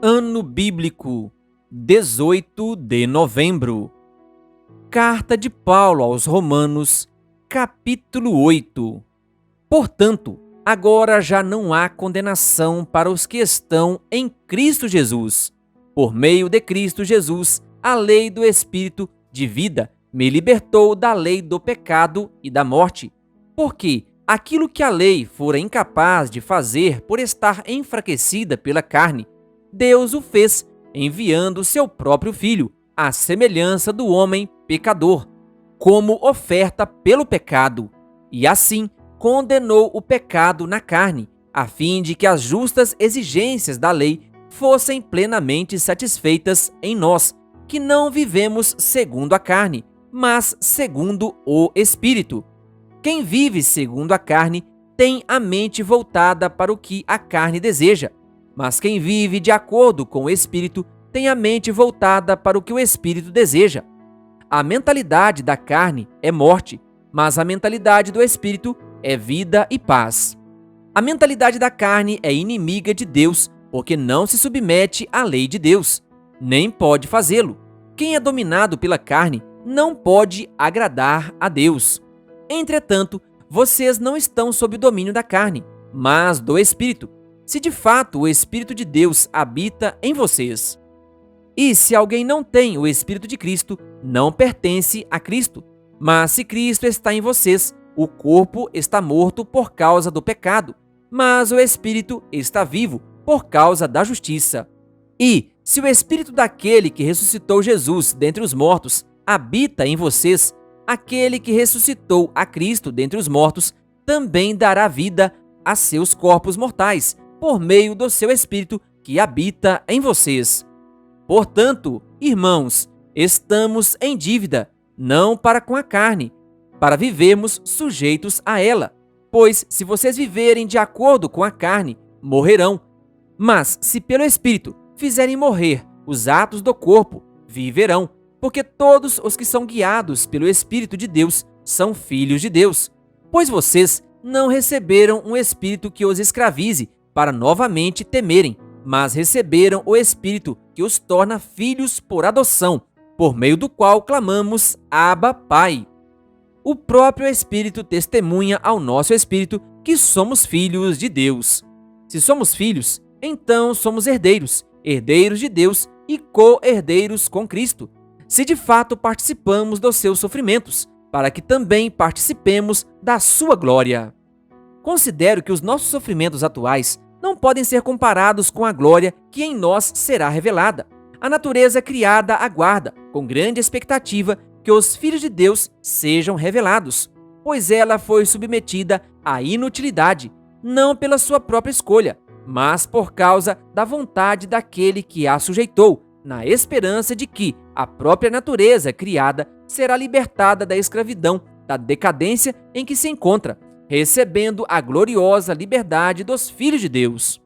Ano Bíblico, 18 de novembro. Carta de Paulo aos Romanos, capítulo 8. Portanto, agora já não há condenação para os que estão em Cristo Jesus. Por meio de Cristo Jesus, a lei do Espírito de vida me libertou da lei do pecado e da morte. Porque aquilo que a lei fora incapaz de fazer por estar enfraquecida pela carne, Deus o fez, enviando seu próprio Filho, à semelhança do homem pecador, como oferta pelo pecado, e assim condenou o pecado na carne, a fim de que as justas exigências da lei fossem plenamente satisfeitas em nós, que não vivemos segundo a carne, mas segundo o Espírito. Quem vive segundo a carne tem a mente voltada para o que a carne deseja, mas quem vive de acordo com o Espírito tem a mente voltada para o que o Espírito deseja. A mentalidade da carne é morte, mas a mentalidade do Espírito é vida e paz. A mentalidade da carne é inimiga de Deus, porque não se submete à lei de Deus, nem pode fazê-lo. Quem é dominado pela carne não pode agradar a Deus. Entretanto, vocês não estão sob o domínio da carne, mas do Espírito, se de fato o Espírito de Deus habita em vocês. E se alguém não tem o Espírito de Cristo, não pertence a Cristo. Mas se Cristo está em vocês, o corpo está morto por causa do pecado, mas o Espírito está vivo por causa da justiça. E se o Espírito daquele que ressuscitou Jesus dentre os mortos habita em vocês, aquele que ressuscitou a Cristo dentre os mortos também dará vida a seus corpos mortais, por meio do seu Espírito que habita em vocês. Portanto, irmãos, estamos em dívida, não para com a carne, para vivermos sujeitos a ela. Pois, se vocês viverem de acordo com a carne, morrerão. Mas, se pelo Espírito fizerem morrer os atos do corpo, viverão. Porque todos os que são guiados pelo Espírito de Deus são filhos de Deus. Pois vocês não receberam um espírito que os escravize para novamente temerem, mas receberam o Espírito que os torna filhos por adoção, por meio do qual clamamos Abba, Pai. O próprio Espírito testemunha ao nosso espírito que somos filhos de Deus. Se somos filhos, então somos herdeiros, herdeiros de Deus e co-herdeiros com Cristo, se de fato participamos dos seus sofrimentos, para que também participemos da sua glória. Considero que os nossos sofrimentos atuais não podem ser comparados com a glória que em nós será revelada. A natureza criada aguarda, com grande expectativa, que os filhos de Deus sejam revelados, pois ela foi submetida à inutilidade, não pela sua própria escolha, mas por causa da vontade daquele que a sujeitou, na esperança de que a própria natureza criada será libertada da escravidão, da decadência em que se encontra, recebendo a gloriosa liberdade dos filhos de Deus.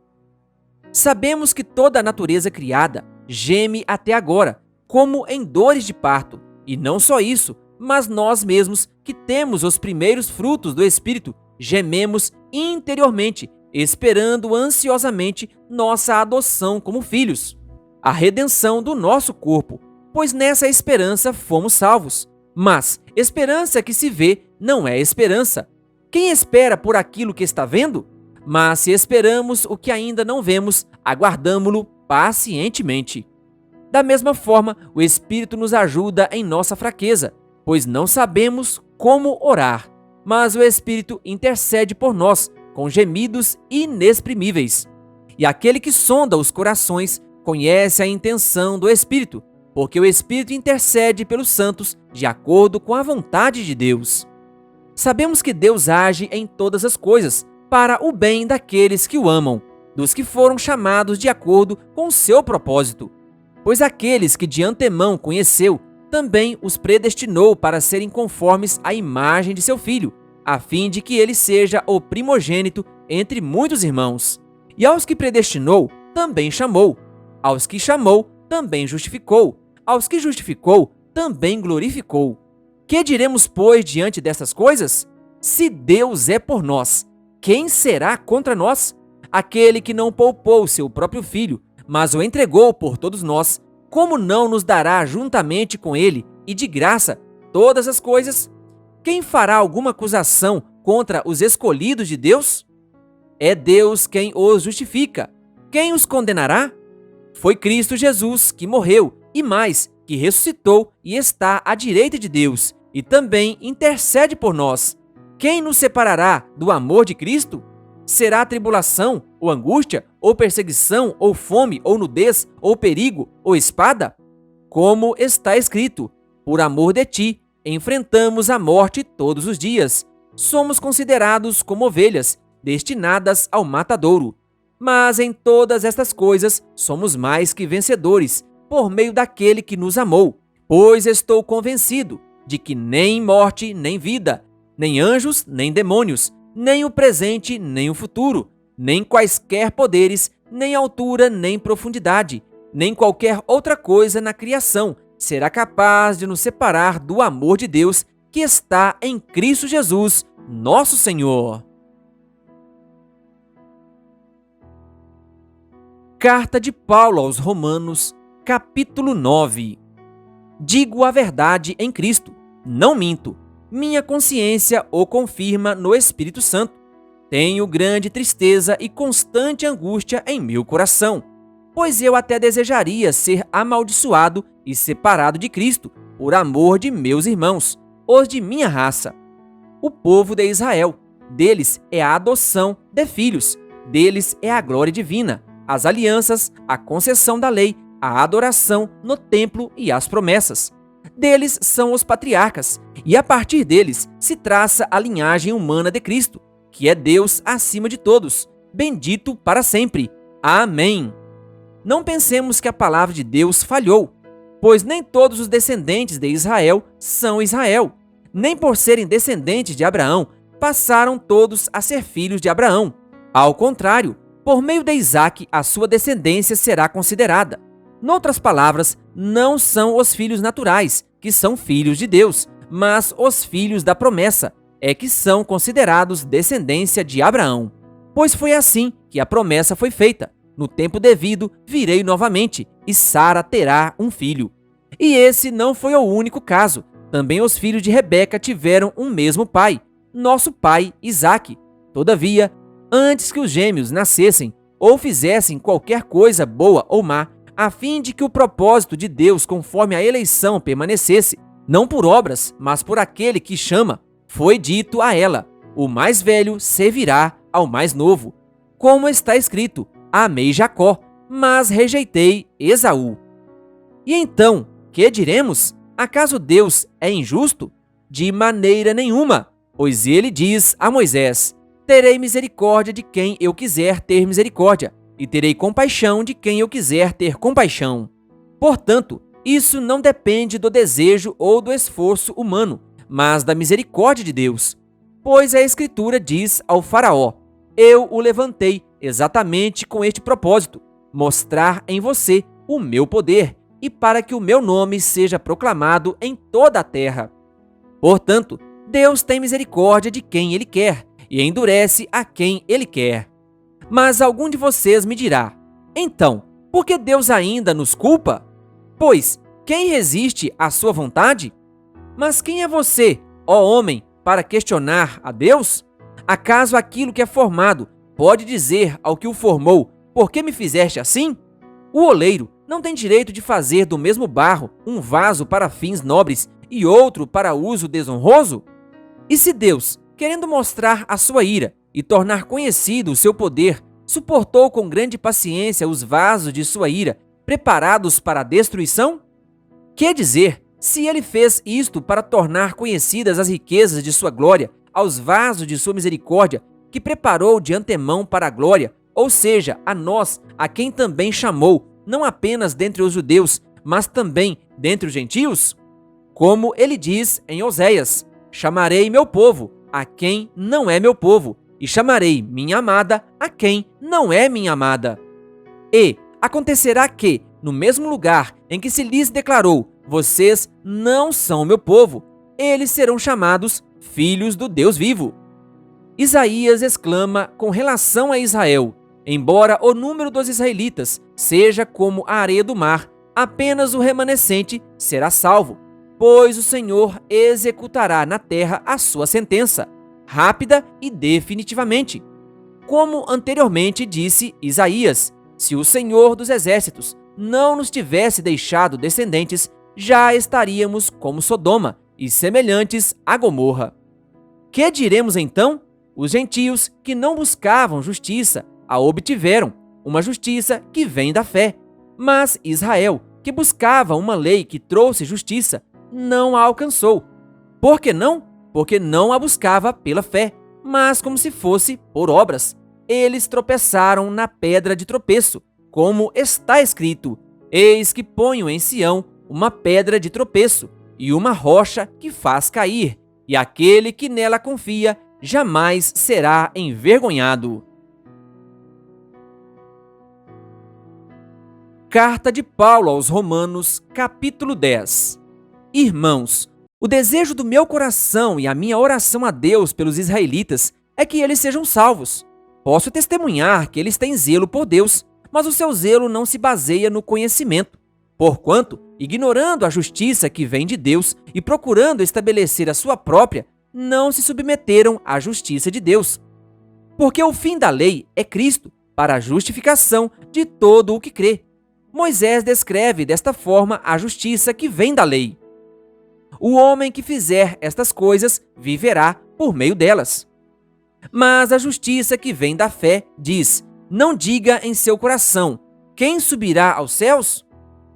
Sabemos que toda a natureza criada geme até agora, como em dores de parto, e não só isso, mas nós mesmos, que temos os primeiros frutos do Espírito, gememos interiormente, esperando ansiosamente nossa adoção como filhos, a redenção do nosso corpo, pois nessa esperança fomos salvos. Mas esperança que se vê não é esperança. Quem espera por aquilo que está vendo? Mas se esperamos o que ainda não vemos, aguardamo-lo pacientemente. Da mesma forma, o Espírito nos ajuda em nossa fraqueza, pois não sabemos como orar, mas o Espírito intercede por nós com gemidos inexprimíveis. E aquele que sonda os corações conhece a intenção do Espírito, porque o Espírito intercede pelos santos de acordo com a vontade de Deus. Sabemos que Deus age em todas as coisas para o bem daqueles que o amam, dos que foram chamados de acordo com o seu propósito. Pois aqueles que de antemão conheceu, também os predestinou para serem conformes à imagem de seu Filho, a fim de que ele seja o primogênito entre muitos irmãos. E aos que predestinou, também chamou. Aos que chamou, também justificou. Aos que justificou, também glorificou. Que diremos, pois, diante dessas coisas? Se Deus é por nós, quem será contra nós? Aquele que não poupou seu próprio filho, mas o entregou por todos nós, como não nos dará juntamente com ele e de graça todas as coisas? Quem fará alguma acusação contra os escolhidos de Deus? É Deus quem os justifica. Quem os condenará? Foi Cristo Jesus que morreu e mais, que ressuscitou e está à direita de Deus e também intercede por nós. Quem nos separará do amor de Cristo? Será tribulação, ou angústia, ou perseguição, ou fome, ou nudez, ou perigo, ou espada? Como está escrito: por amor de ti, enfrentamos a morte todos os dias. Somos considerados como ovelhas, destinadas ao matadouro. Mas em todas estas coisas somos mais que vencedores, por meio daquele que nos amou. Pois estou convencido de que nem morte, nem vida, nem anjos, nem demônios, nem o presente, nem o futuro, nem quaisquer poderes, nem altura, nem profundidade, nem qualquer outra coisa na criação será capaz de nos separar do amor de Deus que está em Cristo Jesus, nosso Senhor. Carta de Paulo aos Romanos, capítulo 9. Digo a verdade em Cristo, não minto. Minha consciência o confirma no Espírito Santo. Tenho grande tristeza e constante angústia em meu coração, pois eu até desejaria ser amaldiçoado e separado de Cristo, por amor de meus irmãos, os de minha raça, o povo de Israel. Deles é a adoção de filhos, deles é a glória divina, as alianças, a concessão da lei, a adoração no templo e as promessas. Deles são os patriarcas, e a partir deles se traça a linhagem humana de Cristo, que é Deus acima de todos, bendito para sempre. Amém. Não pensemos que a palavra de Deus falhou, pois nem todos os descendentes de Israel são Israel. Nem por serem descendentes de Abraão, passaram todos a ser filhos de Abraão. Ao contrário, por meio de Isaque, a sua descendência será considerada. Noutras palavras, não são os filhos naturais, que são filhos de Deus, mas os filhos da promessa, é que são considerados descendência de Abraão. Pois foi assim que a promessa foi feita: no tempo devido virei novamente, e Sara terá um filho. E esse não foi o único caso. Também os filhos de Rebeca tiveram um mesmo pai, nosso pai Isaque. Todavia, antes que os gêmeos nascessem ou fizessem qualquer coisa boa ou má, a fim de que o propósito de Deus conforme a eleição permanecesse, não por obras, mas por aquele que chama, foi dito a ela: o mais velho servirá ao mais novo. Como está escrito: amei Jacó, mas rejeitei Esaú. E então, que diremos? Acaso Deus é injusto? De maneira nenhuma, pois ele diz a Moisés: terei misericórdia de quem eu quiser ter misericórdia, e terei compaixão de quem eu quiser ter compaixão. Portanto, isso não depende do desejo ou do esforço humano, mas da misericórdia de Deus. Pois a Escritura diz ao Faraó: eu o levantei exatamente com este propósito, mostrar em você o meu poder, e para que o meu nome seja proclamado em toda a terra. Portanto, Deus tem misericórdia de quem Ele quer, e endurece a quem Ele quer. Mas algum de vocês me dirá: então, por que Deus ainda nos culpa? Pois, quem resiste à sua vontade? Mas quem é você, ó homem, para questionar a Deus? Acaso aquilo que é formado pode dizer ao que o formou: por que me fizeste assim? O oleiro não tem direito de fazer do mesmo barro um vaso para fins nobres e outro para uso desonroso? E se Deus, querendo mostrar a sua ira e tornar conhecido o seu poder, suportou com grande paciência os vasos de sua ira, preparados para a destruição? Que dizer, se ele fez isto para tornar conhecidas as riquezas de sua glória aos vasos de sua misericórdia, que preparou de antemão para a glória, ou seja, a nós, a quem também chamou, não apenas dentre os judeus, mas também dentre os gentios? Como ele diz em Oséias: chamarei meu povo a quem não é meu povo, e chamarei minha amada a quem não é minha amada. E acontecerá que, no mesmo lugar em que se lhes declarou: vocês não são meu povo, eles serão chamados filhos do Deus vivo. Isaías exclama com relação a Israel: Embora o número dos israelitas seja como a areia do mar, apenas o remanescente será salvo, pois o Senhor executará na terra a sua sentença, rápida e definitivamente. Como anteriormente disse Isaías, se o Senhor dos Exércitos não nos tivesse deixado descendentes, já estaríamos como Sodoma e semelhantes a Gomorra. Que diremos então? Os gentios que não buscavam justiça a obtiveram, uma justiça que vem da fé. Mas Israel, que buscava uma lei que trouxe justiça, não a alcançou. Por que não? Porque não a buscava pela fé, mas como se fosse por obras. Eles tropeçaram na pedra de tropeço, como está escrito: eis que ponho em Sião uma pedra de tropeço e uma rocha que faz cair, e aquele que nela confia jamais será envergonhado. Carta de Paulo aos Romanos, capítulo 10. Irmãos, o desejo do meu coração e a minha oração a Deus pelos israelitas é que eles sejam salvos. Posso testemunhar que eles têm zelo por Deus, mas o seu zelo não se baseia no conhecimento. Porquanto, ignorando a justiça que vem de Deus e procurando estabelecer a sua própria, não se submeteram à justiça de Deus. Porque o fim da lei é Cristo, para a justificação de todo o que crê. Moisés descreve desta forma a justiça que vem da lei. O homem que fizer estas coisas viverá por meio delas. Mas a justiça que vem da fé diz: não diga em seu coração: quem subirá aos céus?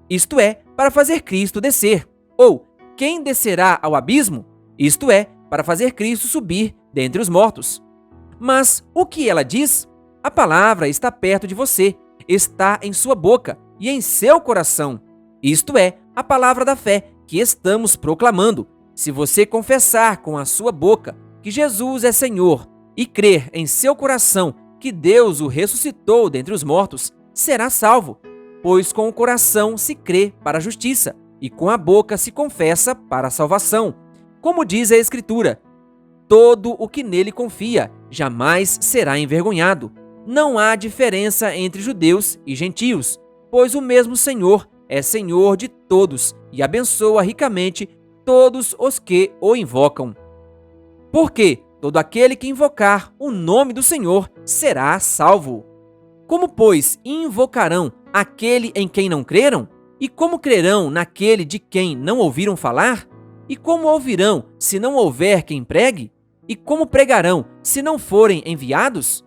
Isto é, para fazer Cristo descer. Ou, quem descerá ao abismo? Isto é, para fazer Cristo subir dentre os mortos. Mas o que ela diz? A palavra está perto de você, está em sua boca e em seu coração. Isto é, a palavra da fé que estamos proclamando. Se você confessar com a sua boca que Jesus é Senhor e crer em seu coração que Deus o ressuscitou dentre os mortos, será salvo. Pois com o coração se crê para a justiça e com a boca se confessa para a salvação. Como diz a Escritura: todo o que nele confia jamais será envergonhado. Não há diferença entre judeus e gentios, pois o mesmo Senhor é Senhor de todos e abençoa ricamente todos os que o invocam. Porque todo aquele que invocar o nome do Senhor será salvo. Como, pois, invocarão aquele em quem não creram? E como crerão naquele de quem não ouviram falar? E como ouvirão se não houver quem pregue? E como pregarão se não forem enviados?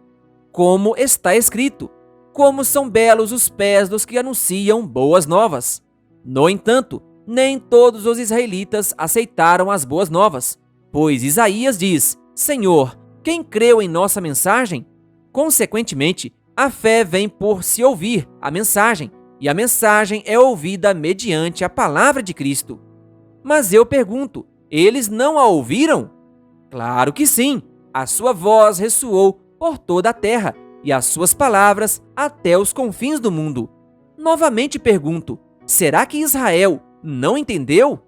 Como está escrito: como são belos os pés dos que anunciam boas novas. No entanto, nem todos os israelitas aceitaram as boas novas, pois Isaías diz: Senhor, quem creu em nossa mensagem? Consequentemente, a fé vem por se ouvir a mensagem, e a mensagem é ouvida mediante a palavra de Cristo. Mas eu pergunto, eles não a ouviram? Claro que sim, a sua voz ressoou por toda a terra, e as suas palavras até os confins do mundo. Novamente pergunto, será que Israel não entendeu?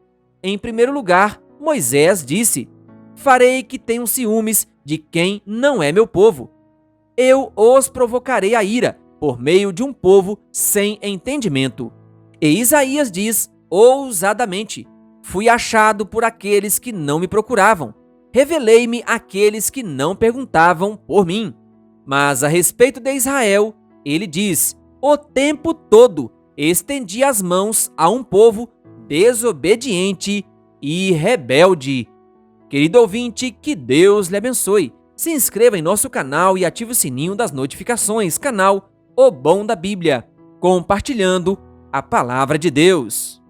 Em primeiro lugar, Moisés disse: farei que tenham ciúmes de quem não é meu povo. Eu os provocarei a ira por meio de um povo sem entendimento. E Isaías diz ousadamente: fui achado por aqueles que não me procuravam. Revelei-me àqueles que não perguntavam por mim. Mas a respeito de Israel, ele diz: o tempo todo estendi as mãos a um povo desobediente e rebelde. Querido ouvinte, que Deus lhe abençoe. Se inscreva em nosso canal e ative o sininho das notificações. Canal O Bom da Bíblia, compartilhando a Palavra de Deus.